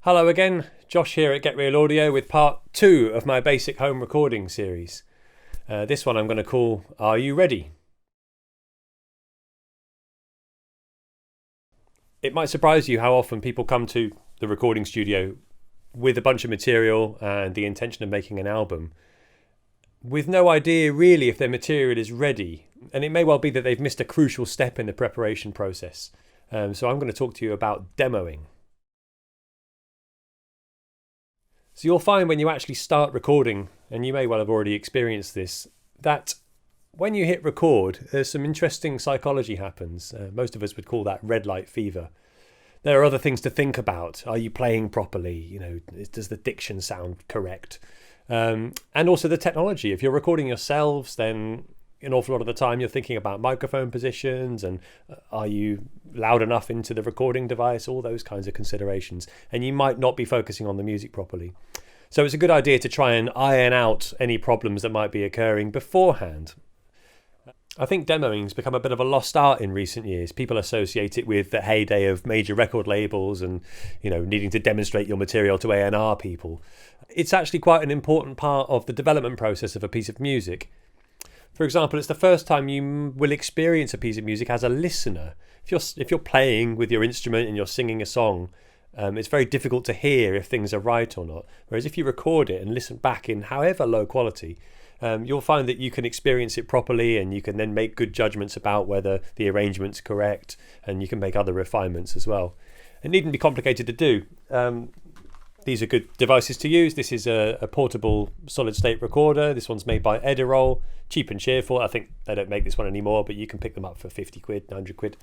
Hello again, Josh here at Get Real Audio with part 2 of my basic home recording series. This one I'm going to call Are You Ready? It might surprise you how often people come to the recording studio with a bunch of material and the intention of making an album with no idea really if their material is ready, and it may well be that they've missed a crucial step in the preparation process. So I'm going to talk to you about demoing. So you'll find when you actually start recording, and you may well have already experienced this, that when you hit record, there's some interesting psychology happens. Most of us would call that red light fever. There are other things to think about. Are you playing properly? Does the diction sound correct? And also the technology. If you're recording yourselves, then an awful lot of the time you're thinking about microphone positions and are you loud enough into the recording device, all those kinds of considerations. And you might not be focusing on the music properly. So it's a good idea to try and iron out any problems that might be occurring beforehand. I think demoing's become a bit of a lost art in recent years. People associate it with the heyday of major record labels and, needing to demonstrate your material to A&R people. It's actually quite an important part of the development process of a piece of music. For example, it's the first time you will experience a piece of music as a listener. If you're playing with your instrument and you're singing a song, it's very difficult to hear if things are right or not. Whereas if you record it and listen back in however low quality, you'll find that you can experience it properly and you can then make good judgments about whether the arrangement's correct, and you can make other refinements as well. It needn't be complicated to do. These are good devices to use. This is a portable solid state recorder. This one's made by Edirol, cheap and cheerful. I think they don't make this one anymore, but you can pick them up for 50 quid, 100 quid.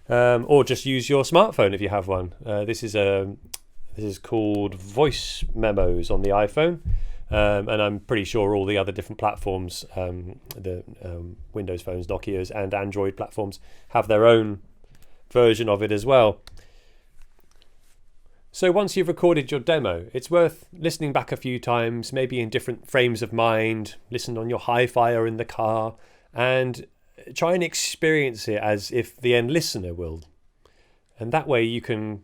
Or just use your smartphone if you have one. This is called Voice Memos on the iPhone. And I'm pretty sure all the other different platforms, the Windows phones, Nokia's and Android platforms, have their own version of it as well. So once you've recorded your demo, it's worth listening back a few times, maybe in different frames of mind, listen on your hi-fi or in the car, and try and experience it as if the end listener will. And that way you can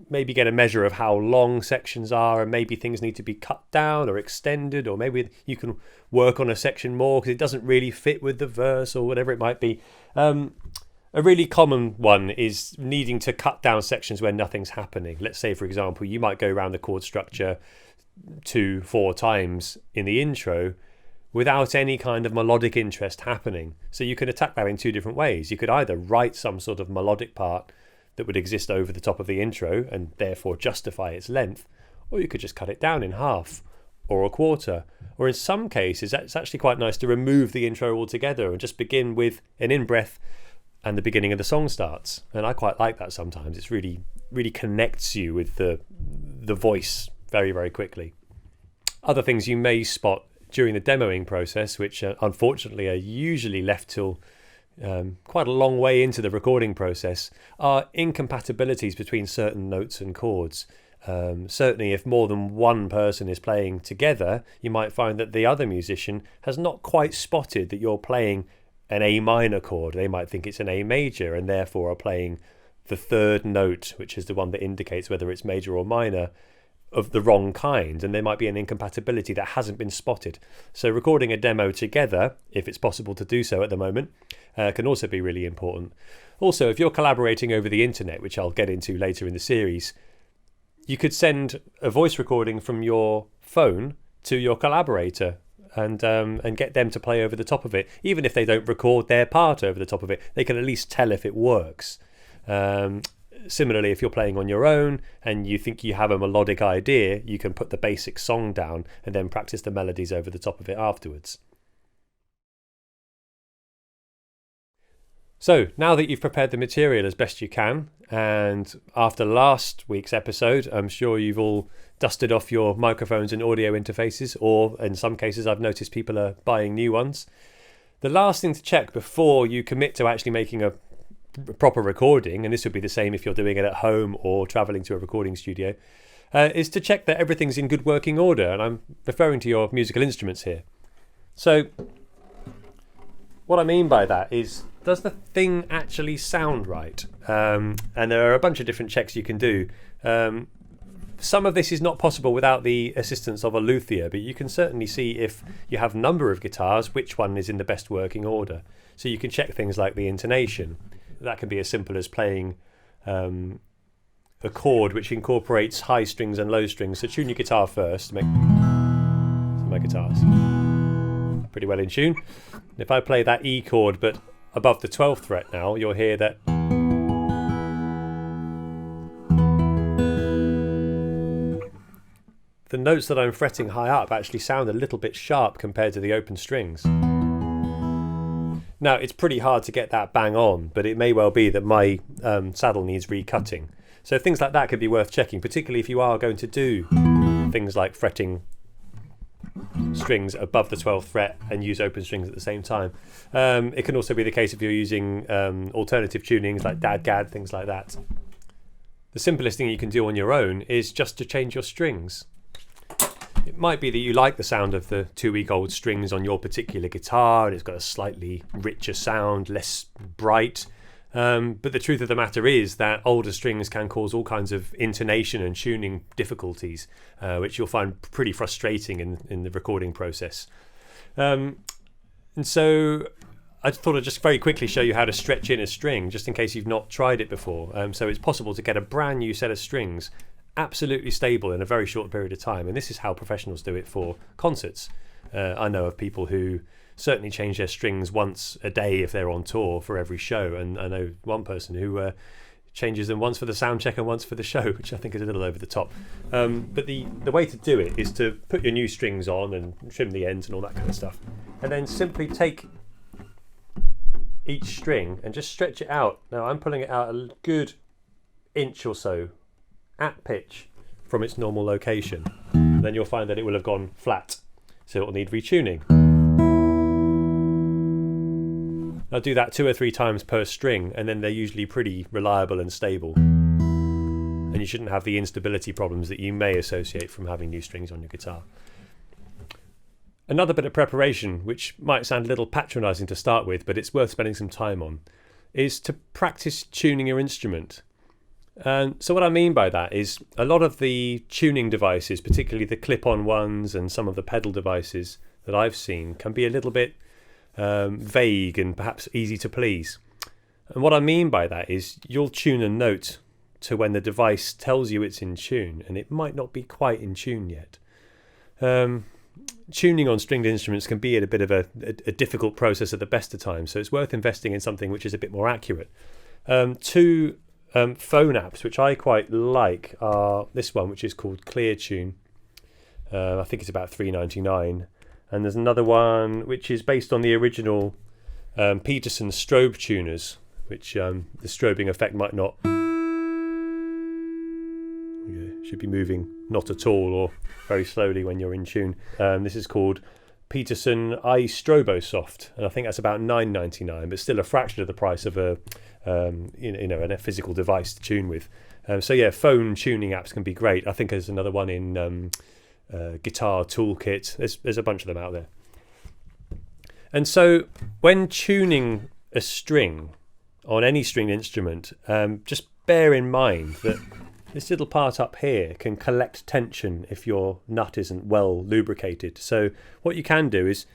maybe get a measure of how long sections are, and maybe things need to be cut down or extended, or maybe you can work on a section more because it doesn't really fit with the verse or whatever it might be. A really common one is needing to cut down sections where nothing's happening. Let's say, for example, you might go around the chord structure 2-4 times in the intro without any kind of melodic interest happening. So you could attack that in two different ways. You could either write some sort of melodic part that would exist over the top of the intro and therefore justify its length, or you could just cut it down in half or a quarter. Or in some cases, it's actually quite nice to remove the intro altogether and just begin with an in-breath and the beginning of the song starts. And I quite like that sometimes. It's really connects you with the voice very, very quickly. Other things you may spot during the demoing process, which unfortunately are usually left till quite a long way into the recording process, are incompatibilities between certain notes and chords. Certainly if more than one person is playing together, you might find that the other musician has not quite spotted that you're playing an A minor chord. They might think it's an A major and therefore are playing the third note, which is the one that indicates whether it's major or minor, of the wrong kind, and there might be an incompatibility that hasn't been spotted. So recording a demo together, if it's possible to do so at the moment, can also be really important. Also, if you're collaborating over the internet, which I'll get into later in the series, you could send a voice recording from your phone to your collaborator and get them to play over the top of it. Even if they don't record their part over the top of it, they can at least tell if it works. Similarly, if you're playing on your own and you think you have a melodic idea, you can put the basic song down and then practice the melodies over the top of it afterwards. So now that you've prepared the material as best you can, and after last week's episode, I'm sure you've all dusted off your microphones and audio interfaces, or in some cases I've noticed people are buying new ones. The last thing to check before you commit to actually making a proper recording, and this would be the same if you're doing it at home or traveling to a recording studio, is to check that everything's in good working order, and I'm referring to your musical instruments here. So what I mean by that is, does the thing actually sound right? And there are a bunch of different checks you can do. Some of this is not possible without the assistance of a luthier, but you can certainly see if you have a number of guitars, which one is in the best working order. So you can check things like the intonation. That can be as simple as playing a chord which incorporates high strings and low strings. So tune your guitar first to make my guitars pretty well in tune. And if I play that E chord but above the 12th fret now, you'll hear that the notes that I'm fretting high up actually sound a little bit sharp compared to the open strings. Now, it's pretty hard to get that bang on, but it may well be that my saddle needs recutting. So things like that could be worth checking, particularly if you are going to do things like fretting strings above the 12th fret and use open strings at the same time. It can also be the case if you're using alternative tunings like dadgad, things like that. The simplest thing you can do on your own is just to change your strings. It might be that you like the sound of the 2-week-old strings on your particular guitar and it's got a slightly richer sound, less bright. But the truth of the matter is that older strings can cause all kinds of intonation and tuning difficulties, which you'll find pretty frustrating in the recording process. And so I thought I'd just very quickly show you how to stretch in a string, just in case you've not tried it before. So it's possible to get a brand new set of strings absolutely stable in a very short period of time, and this is how professionals do it for concerts. I know of people who certainly change their strings once a day if they're on tour for every show, and I know one person who changes them once for the sound check and once for the show, which I think is a little over the top. But the way to do it is to put your new strings on and trim the ends and all that kind of stuff, and then simply take each string and just stretch it out. Now I'm pulling it out a good inch or so at pitch from its normal location. Then you'll find that it will have gone flat, so it will need retuning. I'll do that 2 or 3 times per string, and then they're usually pretty reliable and stable, and you shouldn't have the instability problems that you may associate from having new strings on your guitar. Another bit of preparation, which might sound a little patronising to start with, but it's worth spending some time on, is to practice tuning your instrument. So what I mean by that is a lot of the tuning devices, particularly the clip-on ones and some of the pedal devices that I've seen, can be a little bit vague and perhaps easy to please. And what I mean by that is you'll tune a note to when the device tells you it's in tune, and it might not be quite in tune yet. Tuning on stringed instruments can be a bit of a difficult process at the best of times, so it's worth investing in something which is a bit more accurate. Two phone apps which I quite like are this one, which is called Clear Tune. I think it's about $3.99, and there's another one which is based on the original Peterson strobe tuners, which the strobing effect might not should be moving not at all or very slowly when you're in tune. This is called Peterson iStrobosoft, and I think that's about $9.99, but still a fraction of the price of a a physical device to tune with. So yeah, phone tuning apps can be great. I think there's another one in Guitar Toolkit. There's a bunch of them out there. And so when tuning a string on any stringed instrument, just bear in mind that this little part up here can collect tension if your nut isn't well lubricated. So what you can do is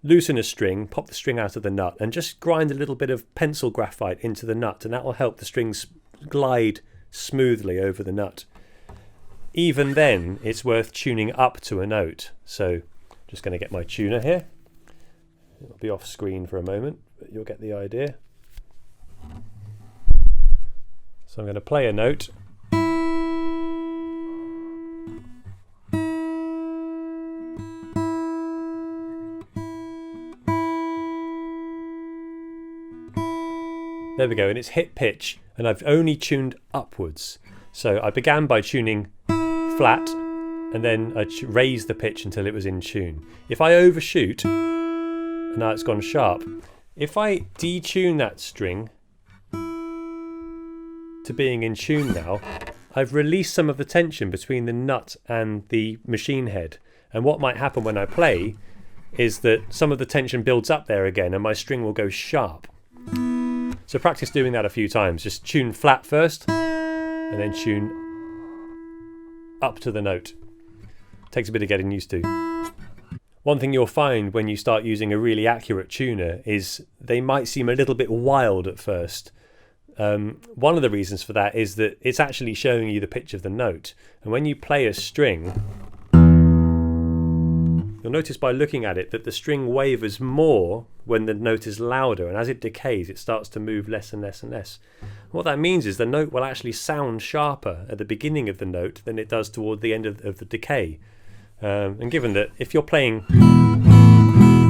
loosen a string, pop the string out of the nut, and just grind a little bit of pencil graphite into the nut, and that will help the strings glide smoothly over the nut. Even then, it's worth tuning up to a note. So just going to get my tuner here. It'll be off screen for a moment, but you'll get the idea. So I'm going to play a note. There we go, and it's hit pitch, and I've only tuned upwards. So I began by tuning flat, and then I raised the pitch until it was in tune. If I overshoot, and now it's gone sharp, if I detune that string to being in tune now, I've released some of the tension between the nut and the machine head. And what might happen when I play is that some of the tension builds up there again, and my string will go sharp. So practice doing that a few times. Just tune flat first, and then tune up to the note. Takes a bit of getting used to. One thing you'll find when you start using a really accurate tuner is they might seem a little bit wild at first. One of the reasons for that is that it's actually showing you the pitch of the note. And when you play a string, you'll notice by looking at it that the string wavers more when the note is louder, and as it decays it starts to move less and less and less. What that means is the note will actually sound sharper at the beginning of the note than it does toward the end of the decay. And given that if you're playing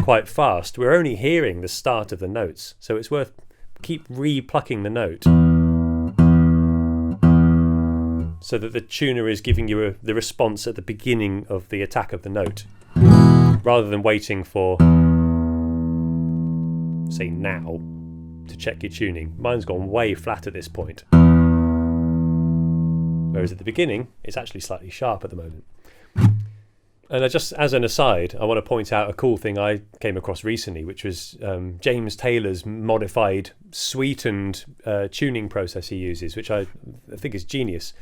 quite fast, we're only hearing the start of the notes, so it's worth keep re-plucking the note so that the tuner is giving you the response at the beginning of the attack of the note, rather than waiting for, say, now to check your tuning. Mine's gone way flat at this point, whereas at the beginning it's actually slightly sharp at the moment. And just as an aside, I want to point out a cool thing I came across recently, which was James Taylor's modified, sweetened tuning process he uses, which I think is genius.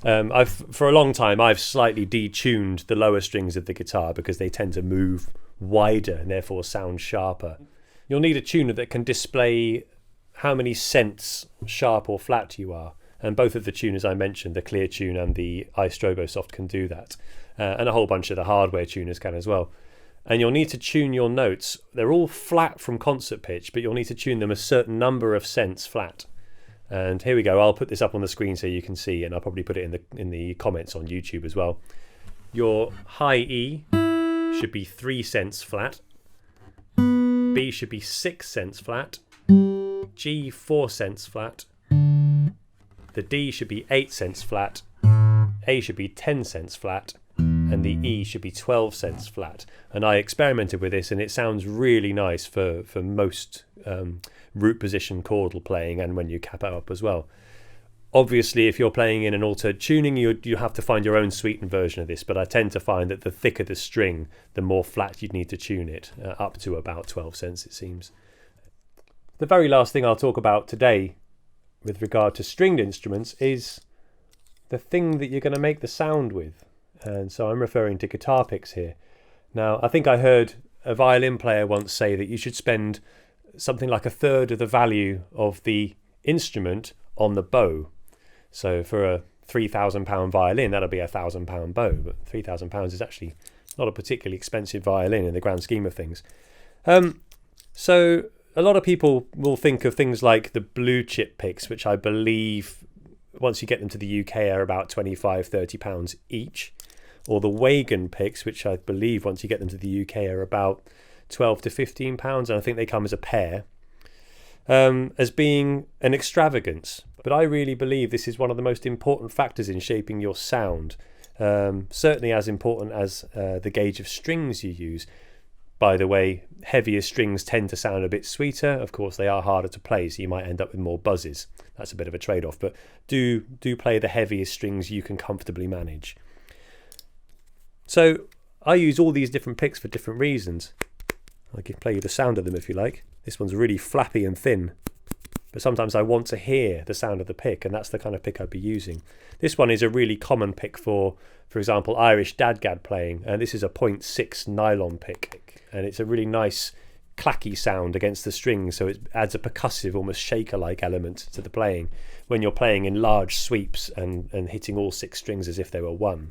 For a long time, I've slightly detuned the lower strings of the guitar because they tend to move wider and therefore sound sharper. You'll need a tuner that can display how many cents sharp or flat you are. And both of the tuners I mentioned, the Clear Tune and the iStrobosoft, can do that. And a whole bunch of the hardware tuners can as well. And you'll need to tune your notes. They're all flat from concert pitch, but you'll need to tune them a certain number of cents flat. And here we go. I'll put this up on the screen so you can see, and I'll probably put it in the comments on YouTube as well. Your high E should be 3 cents flat. B should be 6 cents flat. G 4 cents flat. The D should be 8 cents flat. A should be 10 cents flat. And the E should be 12 cents flat. And I experimented with this, and it sounds really nice for most root position chordal playing, and when you cap it up as well. Obviously, if you're playing in an altered tuning, you have to find your own sweetened version of this, but I tend to find that the thicker the string, the more flat you'd need to tune it, up to about 12 cents it seems. The very last thing I'll talk about today with regard to stringed instruments is the thing that you're going to make the sound with. And so I'm referring to guitar picks here. Now, I think I heard a violin player once say that you should spend something like a third of the value of the instrument on the bow. So for a £3,000 violin, that'll be a £1,000 bow, but £3,000 is actually not a particularly expensive violin in the grand scheme of things. So a lot of people will think of things like the blue chip picks, which I believe once you get them to the UK are about £25-30 each, or the Wagon picks, which I believe once you get them to the UK are about £12 to £15, and I think they come as a pair, as being an extravagance. But I really believe this is one of the most important factors in shaping your sound, certainly as important as the gauge of strings you use. By the way, heavier strings tend to sound a bit sweeter. Of course, they are harder to play, so you might end up with more buzzes. That's a bit of a trade-off, but do play the heaviest strings you can comfortably manage. So I use all these different picks for different reasons. I can play you the sound of them if you like. This one's really flappy and thin, but sometimes I want to hear the sound of the pick, and that's the kind of pick I'd be using. This one is a really common pick for example, Irish dadgad playing, and this is a 0.6 nylon pick, and it's a really nice clacky sound against the strings, so it adds a percussive, almost shaker-like element to the playing when you're playing in large sweeps and hitting all 6 strings as if they were one.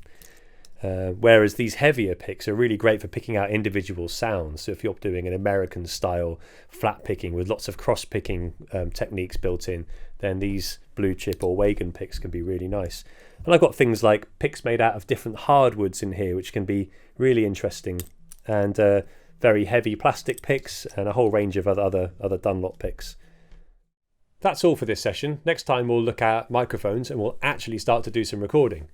Whereas these heavier picks are really great for picking out individual sounds. So if you're doing an American style flat picking with lots of cross picking techniques built in, then these blue chip or Wagon picks can be really nice. And I've got things like picks made out of different hardwoods in here, which can be really interesting, and very heavy plastic picks, and a whole range of other Dunlop picks. That's all for this session. Next time we'll look at microphones and we'll actually start to do some recording.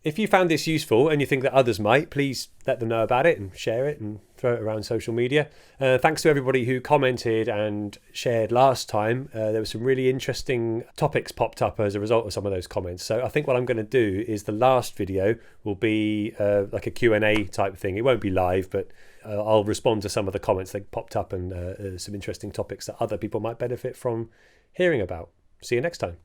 If you found this useful and you think that others might, please let them know about it and share it and throw it around social media. Thanks to everybody who commented and shared last time. There were some really interesting topics popped up as a result of some of those comments. So I think what I'm going to do is the last video will be like a Q&A type thing. It won't be live, but I'll respond to some of the comments that popped up, and some interesting topics that other people might benefit from hearing about. See you next time.